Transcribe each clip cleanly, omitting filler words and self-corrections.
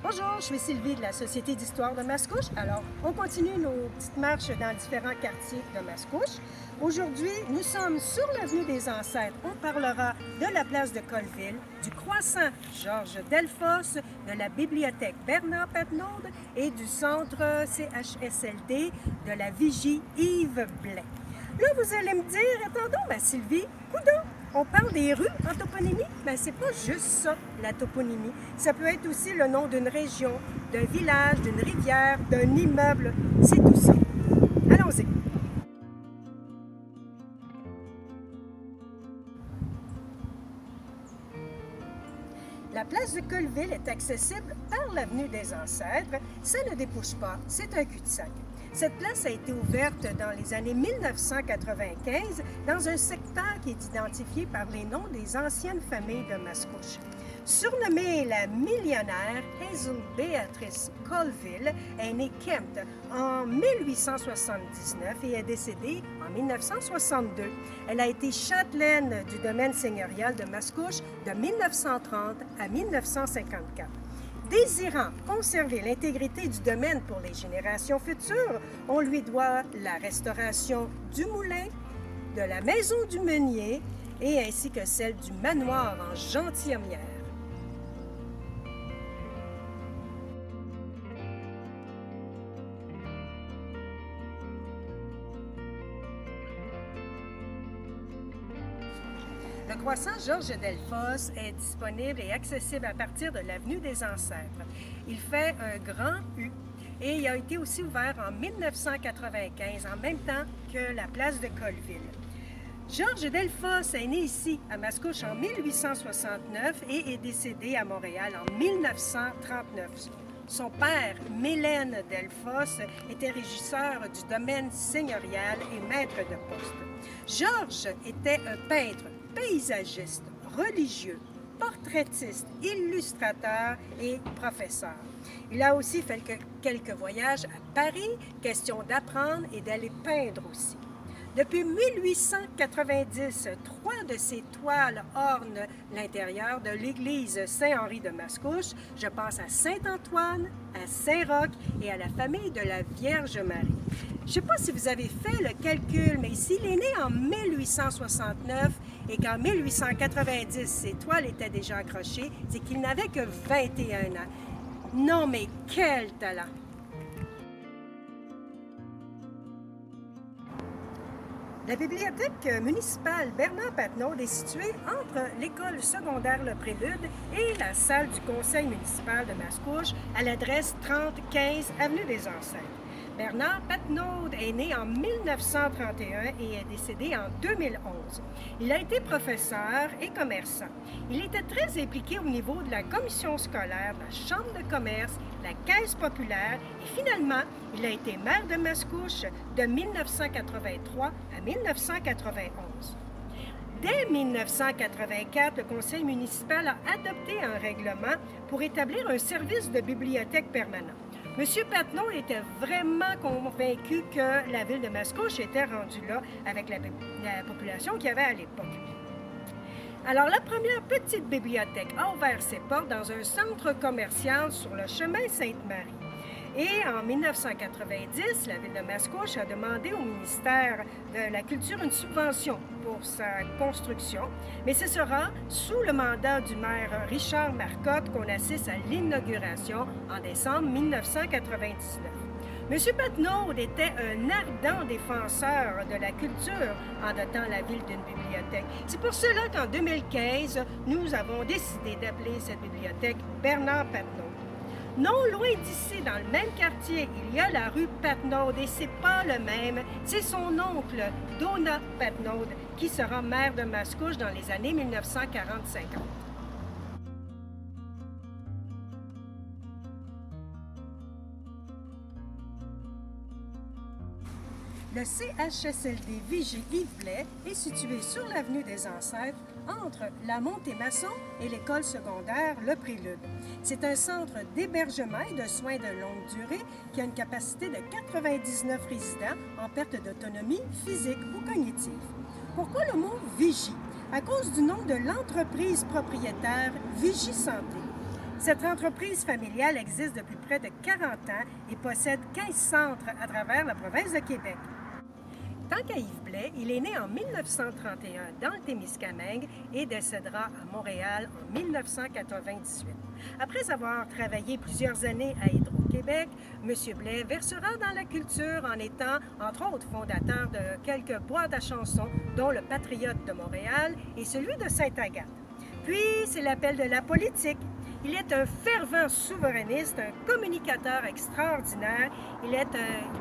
Bonjour, je suis Sylvie de la Société d'histoire de Mascouche. Alors, on continue nos petites marches dans différents quartiers de Mascouche. Aujourd'hui, nous sommes sur l'avenue des Ancêtres. On parlera de la place de Colville, du croissant Georges Delfosse, de la bibliothèque Bernard Patnaud et du centre CHSLD de la Vigie Yves Blais. Là, vous allez me dire, attendons, Sylvie, coudonc, on parle des rues en toponymie, mais c'est pas juste ça, la toponymie. Ça peut être aussi le nom d'une région, d'un village, d'une rivière, d'un immeuble. C'est tout ça. Allons-y. La place de Colville est accessible par l'avenue des Ancêtres. Ça ne débouche pas, c'est un cul-de-sac. Cette place a été ouverte dans les années 1995 dans un secteur qui est identifié par les noms des anciennes familles de Mascouche. Surnommée la millionnaire, Hazel Beatrice Colville est née Kempt en 1879 et est décédée en 1962. Elle a été châtelaine du domaine seigneurial de Mascouche de 1930 à 1954. Désirant conserver l'intégrité du domaine pour les générations futures, on lui doit la restauration du moulin, de la maison du meunier et ainsi que celle du manoir en gentilhommière. Le croissant Georges Delfosse est disponible et accessible à partir de l'avenue des Ancêtres. Il fait un grand U et il a été aussi ouvert en 1995, en même temps que la place de Colville. Georges Delfosse est né ici, à Mascouche, en 1869 et est décédé à Montréal en 1939. Son père, Mélène Delfosse, était régisseur du domaine seigneurial et maître de poste. Georges était un peintre, paysagiste, religieux, portraitiste, illustrateur et professeur. Il a aussi fait quelques voyages à Paris, question d'apprendre et d'aller peindre aussi. Depuis 1890, 3 de ses toiles ornent l'intérieur de l'église Saint-Henri de Mascouche. Je pense à Saint-Antoine, à Saint-Roch et à la famille de la Vierge Marie. Je ne sais pas si vous avez fait le calcul, mais s'il est né en 1869 et qu'en 1890, ses toiles étaient déjà accrochées, c'est qu'il n'avait que 21 ans. Non, mais quel talent! La bibliothèque municipale Bernard Patnaud est située entre l'école secondaire Le Prélude et la salle du conseil municipal de Mascouche à l'adresse 3015 avenue des Ancêtres. Bernard Patnaud est né en 1931 et est décédé en 2011. Il a été professeur et commerçant. Il était très impliqué au niveau de la commission scolaire, de la chambre de commerce, la caisse populaire et finalement, il a été maire de Mascouche de 1983 à 1991. Dès 1984, le conseil municipal a adopté un règlement pour établir un service de bibliothèque permanent. M. Patnaud était vraiment convaincu que la ville de Mascouche était rendue là avec la population qu'il y avait à l'époque. Alors, la première petite bibliothèque a ouvert ses portes dans un centre commercial sur le chemin Sainte-Marie. Et en 1990, la ville de Mascouche a demandé au ministère de la Culture une subvention pour sa construction, mais ce sera sous le mandat du maire Richard Marcotte qu'on assiste à l'inauguration en décembre 1999. M. Patnaud était un ardent défenseur de la culture en dotant la ville d'une bibliothèque. C'est pour cela qu'en 2015, nous avons décidé d'appeler cette bibliothèque Bernard Patnaud. Non loin d'ici, dans le même quartier, il y a la rue Patnaud et c'est pas le même. C'est son oncle, Donat Patnaud, qui sera maire de Mascouche dans les années 1940-50. Le CHSLD Vigie Yves Blais est situé sur l'avenue des Ancêtres, entre la Montée-Masson et l'école secondaire Le Prélude. C'est un centre d'hébergement et de soins de longue durée qui a une capacité de 99 résidents en perte d'autonomie physique ou cognitive. Pourquoi le mot Vigie? À cause du nom de l'entreprise propriétaire Vigie Santé. Cette entreprise familiale existe depuis près de 40 ans et possède 15 centres à travers la province de Québec. Tant qu'à Yves Blais, il est né en 1931 dans le Témiscamingue et décédera à Montréal en 1998. Après avoir travaillé plusieurs années à Hydro-Québec, M. Blais versera dans la culture en étant, entre autres, fondateur de quelques boîtes à chansons, dont le Patriote de Montréal et celui de Sainte-Agathe. Puis, c'est l'appel de la politique. Il est un fervent souverainiste, un communicateur extraordinaire. Il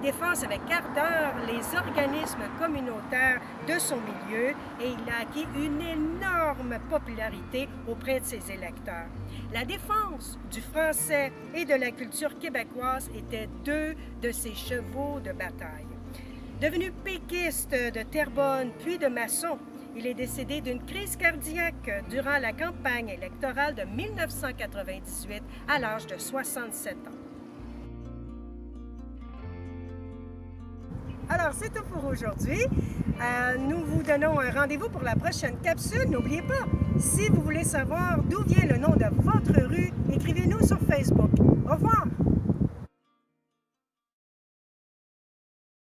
défend avec ardeur les organismes communautaires de son milieu et il a acquis une énorme popularité auprès de ses électeurs. La défense du français et de la culture québécoise étaient deux de ses chevaux de bataille. Devenu péquiste de Terrebonne puis de Masson, il est décédé d'une crise cardiaque durant la campagne électorale de 1998 à l'âge de 67 ans. Alors, c'est tout pour aujourd'hui. Nous vous donnons un rendez-vous pour la prochaine capsule. N'oubliez pas, si vous voulez savoir d'où vient le nom de votre rue, écrivez-nous